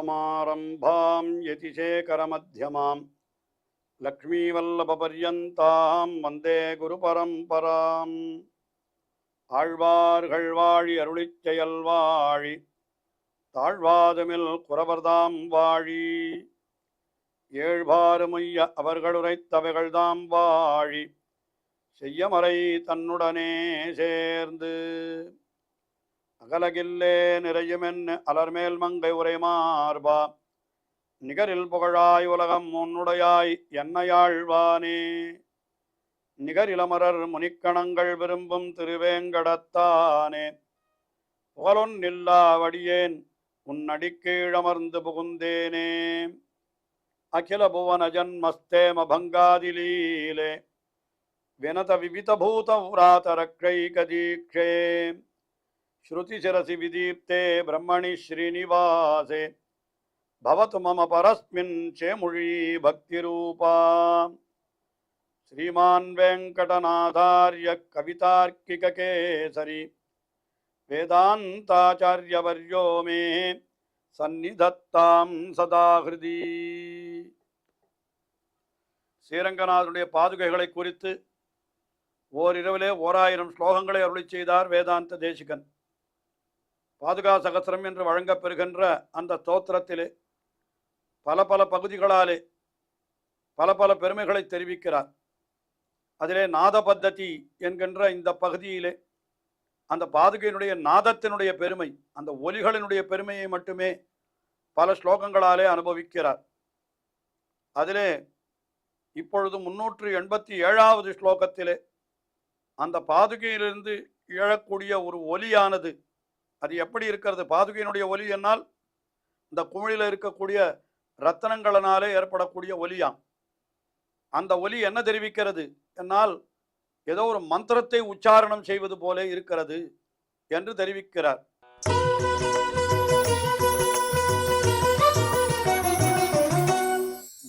லக்ஷ்மீநாதசமாரம்பாம் யதிசேகரமத்யமாம் லக்ஷ்மீவல்லபபர்யந்தாம் வந்தே குருபரம்பராம். ஆழ்வார்கள் வாழி அருளிச் செயல் வாழி தாழ்வாதுமில் குறவர்தாம் வாழி ஏழ்பாறுமுய்ய அவர்களுரைத்தவைகள்தாம் வாழி செய்யமறை தன்னுடனே சேர்ந்து அகலகில்லே நிறையுமென்னு அலர்மேல் மங்கை உரை மார்பா நிகரில் புகழாய் உலகம் உன்னுடையாய் என்னையாழ்வானே. நிகரிலமரர் முனிக்கணங்கள் விரும்பும் திருவேங்கடத்தானே புகழொன்னில்லா வடியேன் உன்னடிக்கீழமர்ந்து புகுந்தேனே. அகில புவன ஜன்மஸ்தேம பங்காதிலீலே வினத விவிதபூத உராதரக்ஷைகதீக்ஷே ஸ்ருதிசிரசி விதீப்தே பிரம்மணி ஸ்ரீனிவாசே பவது மம பரஸ்மின் சேமுழி பக்திரூபா. ஸ்ரீமான் வெங்கடநாதார்ய கவிதார்க்கிககேசரி வேதாந்தாச்சார்யவர்யோ மே சந்நிதத்தாம் சதாஹிருதி. ஸ்ரீரங்கநாதனுடைய பாதுகைகளை குறித்து ஓரிரவிலே 1000 ஸ்லோகங்களை அருளிச் செய்தார் வேதாந்த தேசிகன். பாதுகா சகஸ்ரம் என்று வழங்கப்பெறுகின்ற அந்த ஸ்தோத்திரத்திலே பல பல பகுதிகளாலே பல பல பெருமைகளை தெரிவிக்கிறார். அதிலே நாத பத்ததி என்கின்ற இந்த பகுதியிலே அந்த பாதுகையினுடைய நாதத்தினுடைய பெருமை, அந்த ஒலிகளினுடைய பெருமையை மட்டுமே பல ஸ்லோகங்களாலே அனுபவிக்கிறார். அதிலே இப்பொழுது 387வது ஸ்லோகத்திலே அந்த பாதுகையிலிருந்து எழக்கூடிய ஒரு ஒலியானது அது எப்படி இருக்கிறது? பாதுகையினுடைய ஒலி என்னால் இந்த குமிழில் இருக்கக்கூடிய ரத்தனங்களினாலே ஏற்படக்கூடிய ஒலியாம். அந்த ஒலி என்ன தெரிவிக்கிறது என்னால் ஏதோ ஒரு மந்திரத்தை உச்சாரணம் செய்வது போல இருக்கிறது என்று தெரிவிக்கிறார்.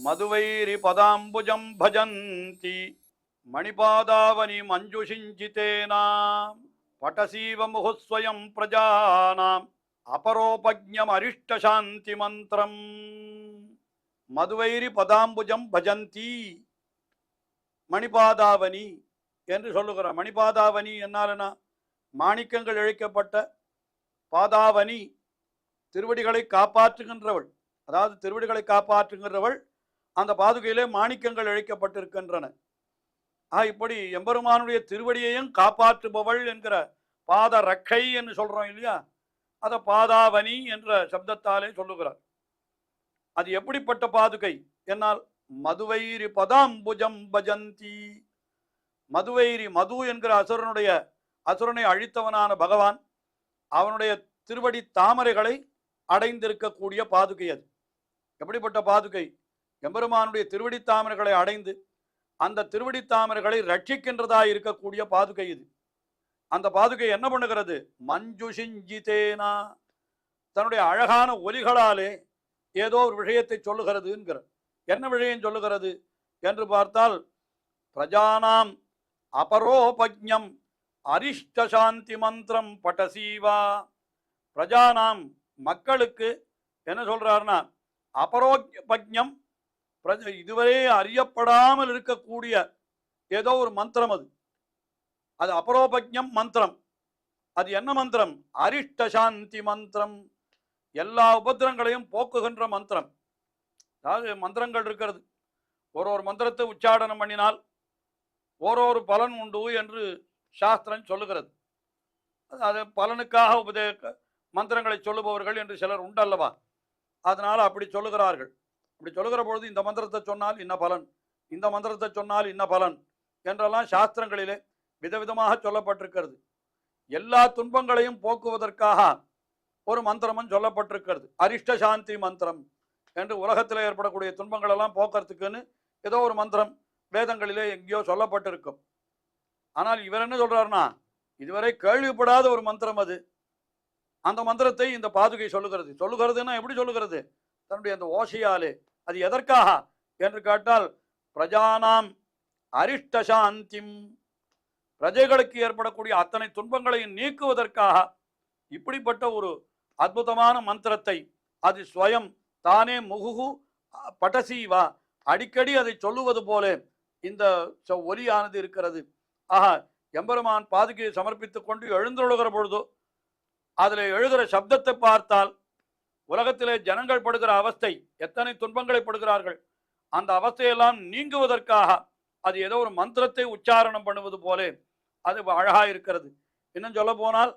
மதுவைரி பதாம்புஜம் பஜந்தி மணிபாதாவனி மஞ்சுஷிஞ்சிதேனா பட்டசீவ முகுஸ்வயம் பிரஜானாம் அபரோபஜ்ஞம் அரிஷ்டசாந்தி மந்திரம். மதுவைரி பதாம்புஜம் பஜந்தி மணிபாதாவனி என்று சொல்லுகிறார். மணிபாதாவனி என்னாலனா மாணிக்கங்கள் இழைக்கப்பட்ட பாதாவனி, திருவடிகளை காப்பாற்றுகின்றவள். அதாவது திருவடிகளை காப்பாற்றுகின்றவள் அந்த பாதுகையிலே மாணிக்கங்கள் இழைக்கப்பட்டிருக்கின்றன. இப்படி எம்பெருமானுடைய திருவடியையும் காப்பாற்றுபவள் என்கிற பாத ரக்கை என்று சொல்றோம் இல்லையா, அதை பாதாவனி என்ற சப்தத்தாலே சொல்லுகிறார். அது எப்படிப்பட்ட பாதுகை என்னால் மதுவைரி பதாம்புஜம் பஜந்தி. மதுவைரி, மது என்கிற அசுரனை அழித்தவனான பகவான் அவனுடைய திருவடி தாமரைகளை அடைந்திருக்கக்கூடிய பாதுகை அது. எப்படிப்பட்ட பாதுகை? எம்பெருமானுடைய திருவடி தாமரைகளை அடைந்து அந்த திருவடி தாமரைகளை ரட்சிக்கின்றதா இருக்கக்கூடிய பாதுகை இது. அந்த பாதுகை என்ன பண்ணுகிறது? மஞ்சுஷிஞ்சிதேனா, தன்னுடைய அழகான ஒலிகளாலே ஏதோ ஒரு விஷயத்தை சொல்லுகிறது என்கிற. என்ன விஷயம் சொல்லுகிறது என்று பார்த்தால், பிரஜானாம் அபரோபஜ்ஞம் அரிஷ்டசாந்தி மந்திரம் பட்டசீவா. பிரஜானாம் மக்களுக்கு என்ன சொல்றாருன்னா, அபரோபஜ்ஞம் இதுவரை அறியப்படாமல் இருக்கக்கூடிய ஏதோ ஒரு மந்திரம் அது. அது அபரோபஜ்ஞம் மந்திரம். அது என்ன மந்திரம்? அரிஷ்டசாந்தி மந்திரம், எல்லா உபத்திரங்களையும் போக்குகின்ற மந்திரம். அதாவது மந்திரங்கள் இருக்கிறது, ஒரு மந்திரத்தை உச்சாடனம் பண்ணினால் ஒரு பலன் உண்டு என்று சாஸ்திரம் சொல்லுகிறது. அது பலனுக்காக மந்திரங்களை சொல்லுபவர்கள் என்று சிலர் உண்டல்லவா, அதனால் அப்படி சொல்லுகிறார்கள். அப்படி சொல்லுகிற பொழுது இந்த மந்திரத்தை சொன்னால் இன்ன பலன், இந்த மந்திரத்தை சொன்னால் இன்ன பலன் என்றெல்லாம் சாஸ்திரங்களிலே விதவிதமாக சொல்லப்பட்டிருக்கிறது. எல்லா துன்பங்களையும் போக்குவதற்காக ஒரு மந்திரமும் சொல்லப்பட்டிருக்கிறது. அரிஷ்டசாந்தி மந்திரம் என்று உலகத்தில் ஏற்படக்கூடிய துன்பங்கள் எல்லாம் போக்குறதுக்குன்னு ஏதோ ஒரு மந்திரம் வேதங்களிலே எங்கேயோ சொல்லப்பட்டிருக்கும். ஆனால் இவர் என்ன சொல்றாருன்னா, இதுவரை கேள்விப்படாத ஒரு மந்திரம் அது. அந்த மந்திரத்தை இந்த பாதுகை சொல்லுகிறதுன்னா எப்படி சொல்லுகிறது? தன்னுடைய அந்த ஓசையாலே. அது எதற்காக என்று கேட்டால், பிரஜானாம் அரிஷ்டசாந்திம், பிரஜைகளுக்கு ஏற்படக்கூடிய அத்தனை துன்பங்களையும் நீக்குவதற்காக இப்படிப்பட்ட ஒரு அற்புதமான மந்திரத்தை அது ஸ்வயம் தானே முகுகு பட்டசீவா, அடிக்கடி அதை சொல்லுவது போல இந்த ஒலியானது இருக்கிறது. ஆஹா, எம்பெருமான் பாதுகையை சமர்ப்பித்துக் கொண்டு எழுந்தொழுகிற பொழுதோ அதில் எழுகிற சப்தத்தை பார்த்தால் உலகத்திலே ஜனங்கள் படுகிற அவஸ்தை, எத்தனை துன்பங்களை படுகிறார்கள், அந்த அவஸ்தையெல்லாம் நீங்குவதற்காக அது ஏதோ ஒரு மந்திரத்தை உச்சாரணம் பண்ணுவது போல அது அழகா இருக்கிறது. இன்னும் சொல்ல போனால்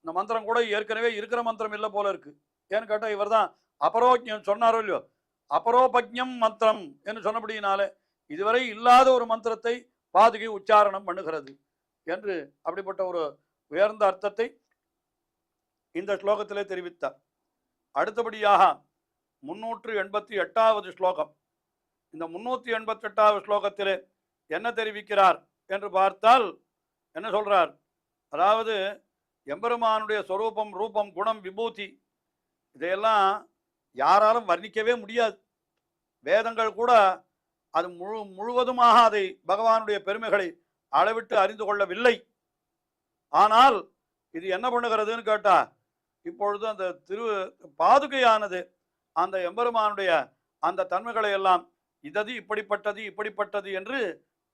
இந்த மந்திரம் கூட ஏற்கனவே இருக்கிற மந்திரம் இல்லை போல இருக்கு. ஏன்னு கேட்டால் இவர் தான் அபரோஜம் சொன்னாரோ இல்லையோ, அபரோபஜ்யம் மந்திரம் என்று சொன்னபடியினால இதுவரை இல்லாத ஒரு மந்திரத்தை பாதுகை உச்சாரணம் பண்ணுகிறது என்று அப்படிப்பட்ட ஒரு உயர்ந்த அர்த்தத்தை இந்த ஸ்லோகத்திலே தெரிவித்தார். அடுத்தபடியாக 388வது ஸ்லோகம். இந்த 388வது ஸ்லோகத்திலே என்ன தெரிவிக்கிறார் என்று பார்த்தால் என்ன சொல்றார்? அதாவது எம்பெருமானுடைய சொரூபம், ரூபம், குணம், விபூதி இதையெல்லாம் யாராலும் வர்ணிக்கவே முடியாது. வேதங்கள் கூட அது முழுவதுமாக அதை பகவானுடைய பெருமைகளை அளவிட்டு அறிந்து கொள்ளவில்லை. ஆனால் இது என்ன பண்ணுகிறதுன்னு கேட்டா, இப்பொழுது அந்த பாதுகையானது அந்த எம்பெருமானுடைய அந்த தன்மைகளை எல்லாம் இதது இப்படிப்பட்டது இப்படிப்பட்டது என்று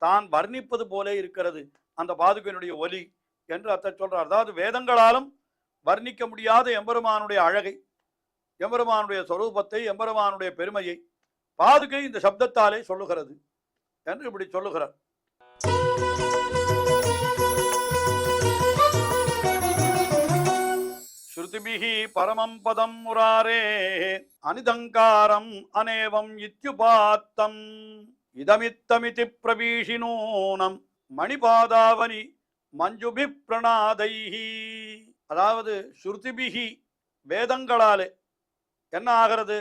தான் வர்ணிப்பது போல இருக்கிறது அந்த பாதுகையினுடைய ஒலி என்று அத்தை சொல்றார். அதாவது வேதங்களாலும் வர்ணிக்க முடியாத எம்பெருமானுடைய அழகை, எம்பெருமானுடைய சொரூபத்தை, எம்பெருமானுடைய பெருமையை பாதுகை இந்த சப்தத்தாலே சொல்லுகிறது என்று இப்படி சொல்லுகிறார். ஸ்ருதிபிஹி பரமம் பதம் முராரே அனிதங்காரம் அனேவம் இத்யுபாத்தம் இதமித்தமிதி பிரபீஷினூனம் மணிபாதாவனி மஞ்சுபி பிரணாதைஹி. அதாவது ஸ்ருதிபிஹி வேதங்களாலே என்ன ஆகிறது?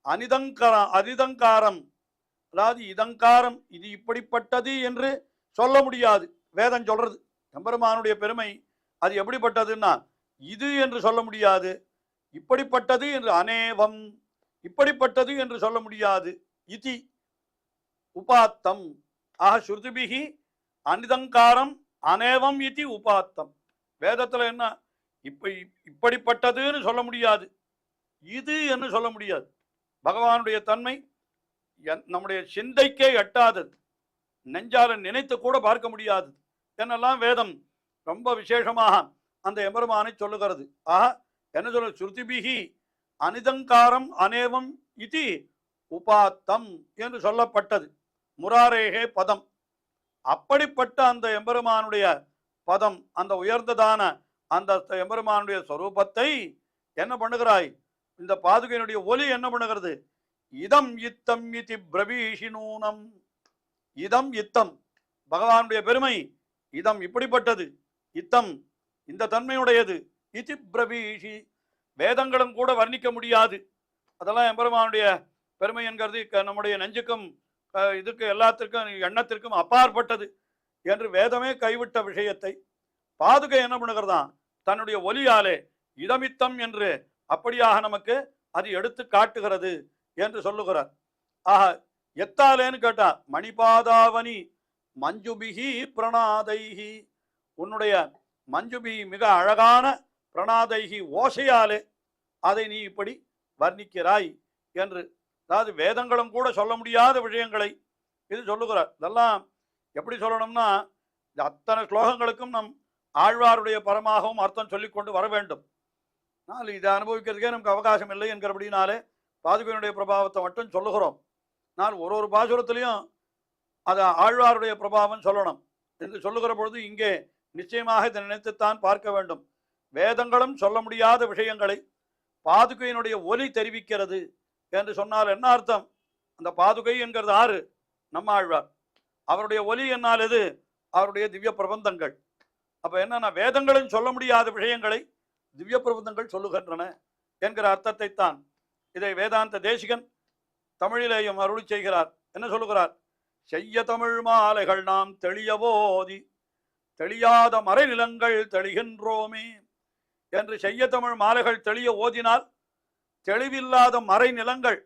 அனிதங்காரம், அதாவது இதங்காரம், இது இப்படிப்பட்டது என்று சொல்ல முடியாது. வேதம் சொல்றது எம்பெருமானுடைய பெருமை அது எப்படிப்பட்டதுன்னா இது என்று சொல்ல முடியாது, இப்படிப்பட்டது என்று அனேவம், இப்படிப்பட்டது என்று சொல்ல முடியாது. இதி உபாத்தம். ஆக ஸ்ருதிபிஹி அனிதங்காரம் அனேவம் இதி உபாத்தம். வேதத்தில் என்ன இப்படிப்பட்டதுன்னு சொல்ல முடியாது, இது என்று சொல்ல முடியாது. பகவானுடைய தன்மை நம்முடைய சிந்தைக்கே எட்டாதது, நெஞ்சால நினைத்து கூட பார்க்க முடியாது என்னெல்லாம் வேதம் ரொம்ப விசேஷமாக அந்த எம்பெருமானை சொல்லுகிறது. ஆக என்ன சொல்ல? ஸ்ருதிபிஹி அனிதங்காரம் அனேவம் இதி உபாத்தம் என்று சொல்லப்பட்டது. முராரேகே பதம். அப்படிப்பட்ட அந்த எம்பெருமானுடைய பதம், அந்த உயர்ந்ததான அந்த எம்பெருமானுடைய ஸ்வரூபத்தை என்ன பண்ணுகிறாய்? இந்த பாதுகையினுடைய ஒலி என்ன பண்ணுகிறது? இதம் இத்தம் இதி பிரபீஷினூனம். இதம் இத்தம், பகவானுடைய பெருமை இதம் இப்படிப்பட்டது, இத்தம் இந்த தன்மையுடையது, இதி பிரபீஷி வேதங்களும் கூட வர்ணிக்க முடியாது. அதெல்லாம் எம்பெருமானுடைய பெருமை என்கிறது நம்முடைய நெஞ்சுக்கும் இதுக்கு எல்லாத்திற்கும் எண்ணத்திற்கும் அப்பாற்பட்டது என்று வேதமே கைவிட்ட விஷயத்தை பாதுகை என்ன பண்ணுகிறதான்? தன்னுடைய ஒலியாலே இதமித்தம் என்று அப்படியாக நமக்கு அது எடுத்து காட்டுகிறது என்று சொல்லுகிறார். ஆக எத்தாலேன்னு கேட்டா மணிபாதாவனி மஞ்சுபிஹி பிரணாதைஹி, உன்னுடைய மஞ்சுபி மிக அழகான பிரணாதைஹி ஓசையாலே அதை நீ இப்படி வர்ணிக்கிறாய் என்று. அதாவது வேதங்களும் கூட சொல்ல முடியாத விஷயங்களை இது சொல்லுகிறார். இதெல்லாம் எப்படி சொல்லணும்னா அத்தனை ஸ்லோகங்களுக்கும் நம் ஆழ்வாருடைய பரமாகவும் அர்த்தம் சொல்லிக்கொண்டு வர வேண்டும். ஆனால் இதை அனுபவிக்கிறதுக்கே நமக்கு அவகாசம் இல்லை என்கிறபடினாலே பாதுகையினுடைய பிரபாவத்தை மட்டும் சொல்லுகிறோம். நான் ஒரு பாசுரத்திலையும் அதை ஆழ்வாருடைய பிரபாவம் சொல்லணும் என்று சொல்லுகிற பொழுது இங்கே நிச்சயமாக இதை நினைத்துத்தான் பார்க்க வேண்டும். வேதங்களும் சொல்ல முடியாத விஷயங்களை பாதுகையினுடைய ஒலி தெரிவிக்கிறது என்று சொன்னால் என்ன அர்த்தம்? அந்த பாதுகை என்கிறது ஆறு நம்ம ஆழ்வார், அவருடைய ஒலி என்னால் எது? அவருடைய திவ்ய பிரபந்தங்கள். அப்ப என்னன்னா வேதங்களும் சொல்ல முடியாத விஷயங்களை திவ்ய பிரபந்தங்கள் சொல்லுகின்றன என்கிற அர்த்தத்தை தான் இதை வேதாந்த தேசிகன் தமிழிலேயும் அருளி செய்கிறார். என்ன சொல்லுகிறார்? செய்ய தமிழ் மாலைகள் நாம் தெளியவோதி தெளியாத மறைநிலங்கள் தெளிகின்றோமே என்று. செய்ய தமிழ் மாலைகள் தெளிய ஓதினால் தெளிவில்லாத மறைநிலங்கள்,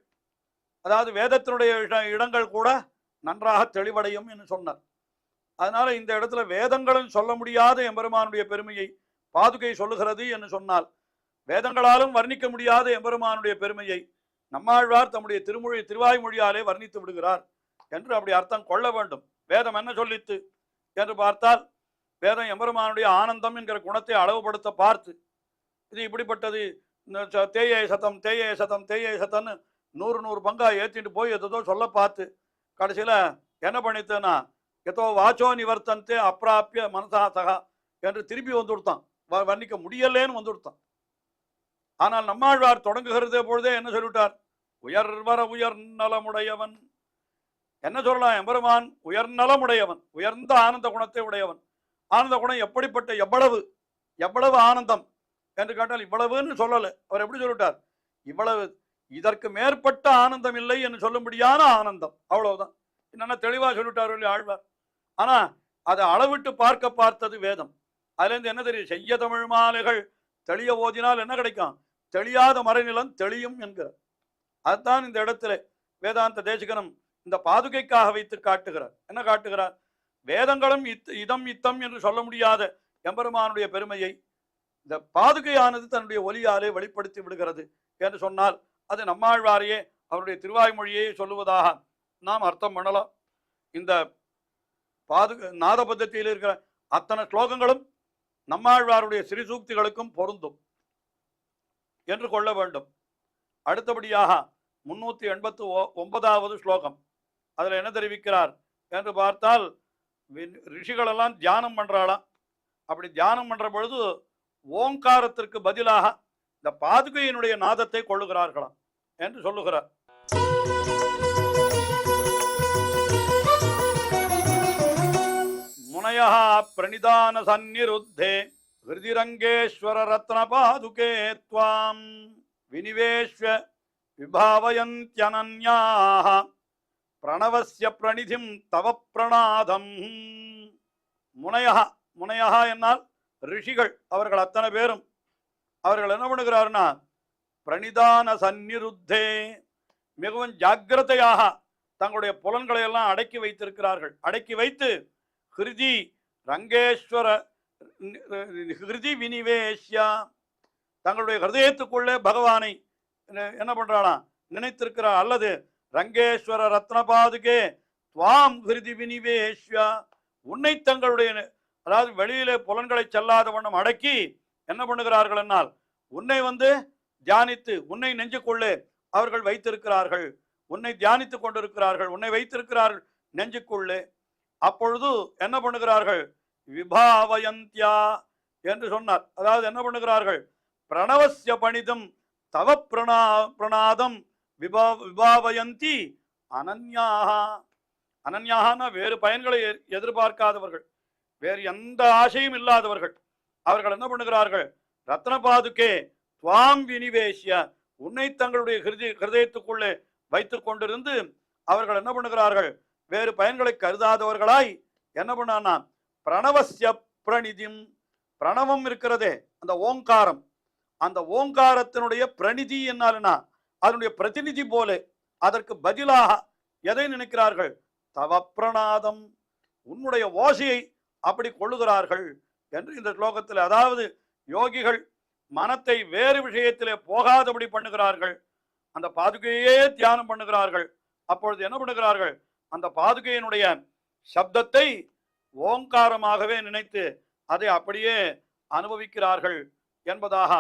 அதாவது வேதத்தினுடைய இடங்கள் கூட நன்றாக தெளிவடையும் என்று சொன்னார். அதனால இந்த இடத்துல வேதங்களும் சொல்ல முடியாத எம்பெருமானுடைய பெருமையை பாதுகை சொல்லுகிறது என்று சொன்னால், வேதங்களாலும் வர்ணிக்க முடியாத எம்பெருமானுடைய பெருமையை நம்மாழ்வார் தம்முடைய திருவாய்மொழியாலே வர்ணித்து விடுகிறார் என்று அப்படி அர்த்தம் கொள்ள வேண்டும். வேதம் என்ன சொல்லித்து என்று பார்த்தால், வேதம் எம்பெருமானுடைய ஆனந்தம் என்கிற குணத்தை அளவுபடுத்த பார்த்து, இது இப்படிப்பட்டது, தேயே சதம் தேயே சதம் தேயே சத்தம்னு 100 பங்கா ஏற்றிட்டு போய் எதோ சொல்ல பார்த்து கடைசியில் என்ன பண்ணித்தேன்னா, எதோ வாச்சோ நிவர்த்தந்தே அப்பிராப்பிய மனசா சகா என்று திருப்பி வந்து கொடுத்தான். வர்ணிக்க முடியலேன்னு வந்து கொடுத்தான். ஆனால் நம்மாழ்வார் தொடங்குகிறதே பொழுதே என்ன சொல்லிவிட்டார்? உயர்வர உயர் நலமுடையவன். என்ன சொல்லலாம்? எம்பெருமான் உயர்நலமுடையவன், உயர்ந்த ஆனந்த குணத்தை உடையவன். ஆனந்த குணம் எப்படிப்பட்ட, எவ்வளவு ஆனந்தம் என்று கேட்டால் இவ்வளவுன்னு சொல்லலை. அவர் எப்படி சொல்லிவிட்டார்? இவ்வளவு, இதற்கு மேற்பட்ட ஆனந்தம் இல்லை என்று சொல்லும்படியான ஆனந்தம், அவ்வளவுதான். என்னன்னா தெளிவா சொல்லிவிட்டார் ஆழ்வார். ஆனா அதை அளவிட்டு பார்த்தது வேதம். அதுலேருந்து என்ன தெரியும்? செய்ய தமிழ் மாலைகள் தெளிய ஓதினால் என்ன கிடைக்கும்? தெளியாத மறைநிலம் தெளியும் என்கிறார். அதுதான் இந்த இடத்துல வேதாந்த தேசிகனம் இந்த பாதுகைக்காக வைத்து காட்டுகிறார். என்ன காட்டுகிறார்? வேதங்களும் இதம் இத்தம் என்று சொல்ல முடியாத எம்பெருமானுடைய பெருமையை இந்த பாதுகையானது தன்னுடைய ஒலியாலே வெளிப்படுத்தி விடுகிறது என்று சொன்னால், அது நம்மாழ்வாரையே அவருடைய திருவாய்மொழியை சொல்லுவதாக நாம் அர்த்தம் பண்ணலாம். இந்த நாத பத்தத்தியில் இருக்கிற அத்தனை ஸ்லோகங்களும் நம்மாழ்வாருடைய ஸ்ரீசூக்திகளுக்கும் பொருந்தும் என்று கொள்ள வேண்டும். அடுத்தபடியாக 389வது ஸ்லோகம், அதில் என்ன தெரிவிக்கிறார் என்று பார்த்தால், ரிஷிகளெல்லாம் தியானம் பண்றாளாம். அப்படி தியானம் பண்ற பொழுது ஓங்காரத்திற்கு பதிலாக இந்த பாதுகையினுடைய நாதத்தை கொள்ளுகிறார்களாம் என்று சொல்லுகிறார். முனையா பிரணிதான சந்நிருத்தே ஹிருதிரங்கேஸ்வர ரத்ன பாதுகே த்வாம் வினிவேஷ்வ விபாவயந்த்யனன்யாஹ பிரணவஸ்ய பிரணிதிம் தவ பிரணாதம். முனையா என்னால் ரிஷிகள், அவர்கள் அத்தனை பேரும் அவர்கள் என்ன பண்ணுகிறார்னா, பிரணிதான சந்நிருத்தே மிகவும் ஜாக்கிரதையாக தங்களுடைய புலன்களை எல்லாம் அடக்கி வைத்திருக்கிறார்கள். அடக்கி வைத்து ஹிருதி ரங்கேஸ்வர ஹிருதி வினிவேஷ்யா தங்களுடைய ஹிருதயத்துக்குள்ளே பகவானை என்ன பண்றானா நினைத்திருக்கிறார். அல்லது ரங்கேஸ்வர ரத்ன பாதுகே துவாம் ஹிருதி வினிவேஷ்யா உன்னை தங்களுடைய, அதாவது வெளியிலே புலன்களை செல்லாத வண்ணம் அடக்கி என்ன பண்ணுகிறார்கள் என்னால் உன்னை தியானித்து உன்னை நெஞ்சுக்குள்ளே அவர்கள் வைத்திருக்கிறார்கள். உன்னை தியானித்து கொண்டிருக்கிறார்கள், உன்னை வைத்திருக்கிறார்கள் நெஞ்சுக்குள்ளே. அப்பொழுது என்ன பண்ணுகிறார்கள்? விபாவயந்தியா என்று சொன்னார். அதாவது என்ன பண்ணுகிறார்கள்? பிரணவஸ்ய பணிதம் தவ பிரணாதம் விபாவயந்தி அனன்யாக. அனன்யாகனா வேறு பயன்களை எதிர்பார்க்காதவர்கள், வேறு எந்த ஆசையும் இல்லாதவர்கள். அவர்கள் என்ன பண்ணுகிறார்கள்? ரத்ன பாதுகே துவாம் வினிவேஷ்ய உன்னை தங்களுடைய ஹிருதயத்துக்குள்ளே வைத்துக் கொண்டிருந்து அவர்கள் என்ன பண்ணுகிறார்கள்? வேறு பயன்களை கருதாதவர்களாய் என்ன பண்ணானா பிரணவஸ்ய பிரணிதிம், பிரணவம் இருக்கிறதே அந்த ஓங்காரம், அந்த ஓங்காரத்தினுடைய பிரணிதி என்னால்னா அதனுடைய பிரதிநிதி போல அதற்கு பதிலாக எதை நினைக்கிறார்கள்? தவ பிரணாதம், உன்னுடைய ஓசையை அப்படி கொள்ளுகிறார்கள் என்று இந்த ஸ்லோகத்தில். அதாவது யோகிகள் மனத்தை வேறு விஷயத்திலே போகாதபடி பண்ணுகிறார்கள், அந்த பாதுகையே தியானம் பண்ணுகிறார்கள். அப்பொழுது என்ன பண்ணுகிறார்கள்? அந்த பாதுகையினுடைய சப்தத்தை ஓங்காரமாகவே நினைத்து அதை அப்படியே அனுபவிக்கிறார்கள் என்பதாக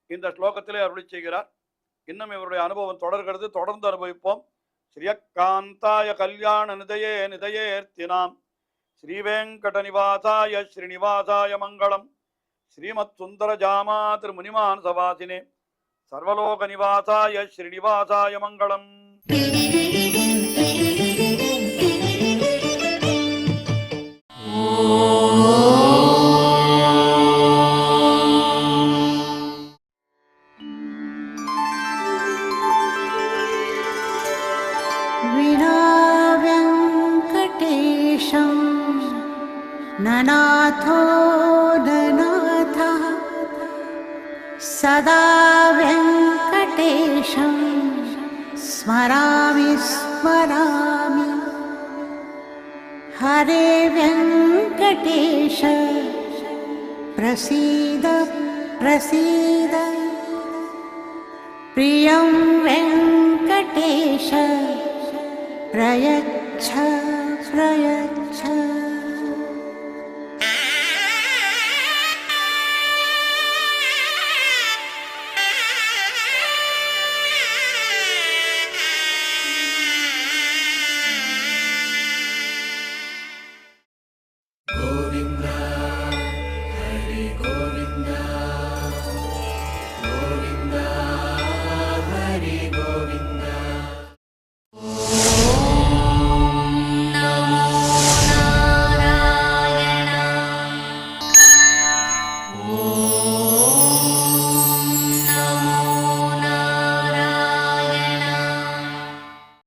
இந்த ஸ்லோகத்திலே அருளி செய்கிறார். இன்னும் இவருடைய அனுபவம் தொடர்கிறது, தொடர்ந்து அனுபவிப்போம். ஸ்ரீயக்காந்தாய கல்யாண நிதயே நிதயேர்த்தினாம் ஸ்ரீவேங்கட நிவாசாய ஸ்ரீனிவாசாய மங்களம். ஸ்ரீமத் சுந்தர ஜாமா திருமுனிமான் சவாசினே சர்வலோக நிவாசாய ஸ்ரீனிவாசாய மங்களம். ननाथो ननाथः सदा वेङ्कटेशं स्मरामि स्मरामि. हरे वेङ्कटेश प्रसीद प्रसीद. प्रियं वेङ्कटेश वेङ्कटेश प्रयच्छ प्रयच्छ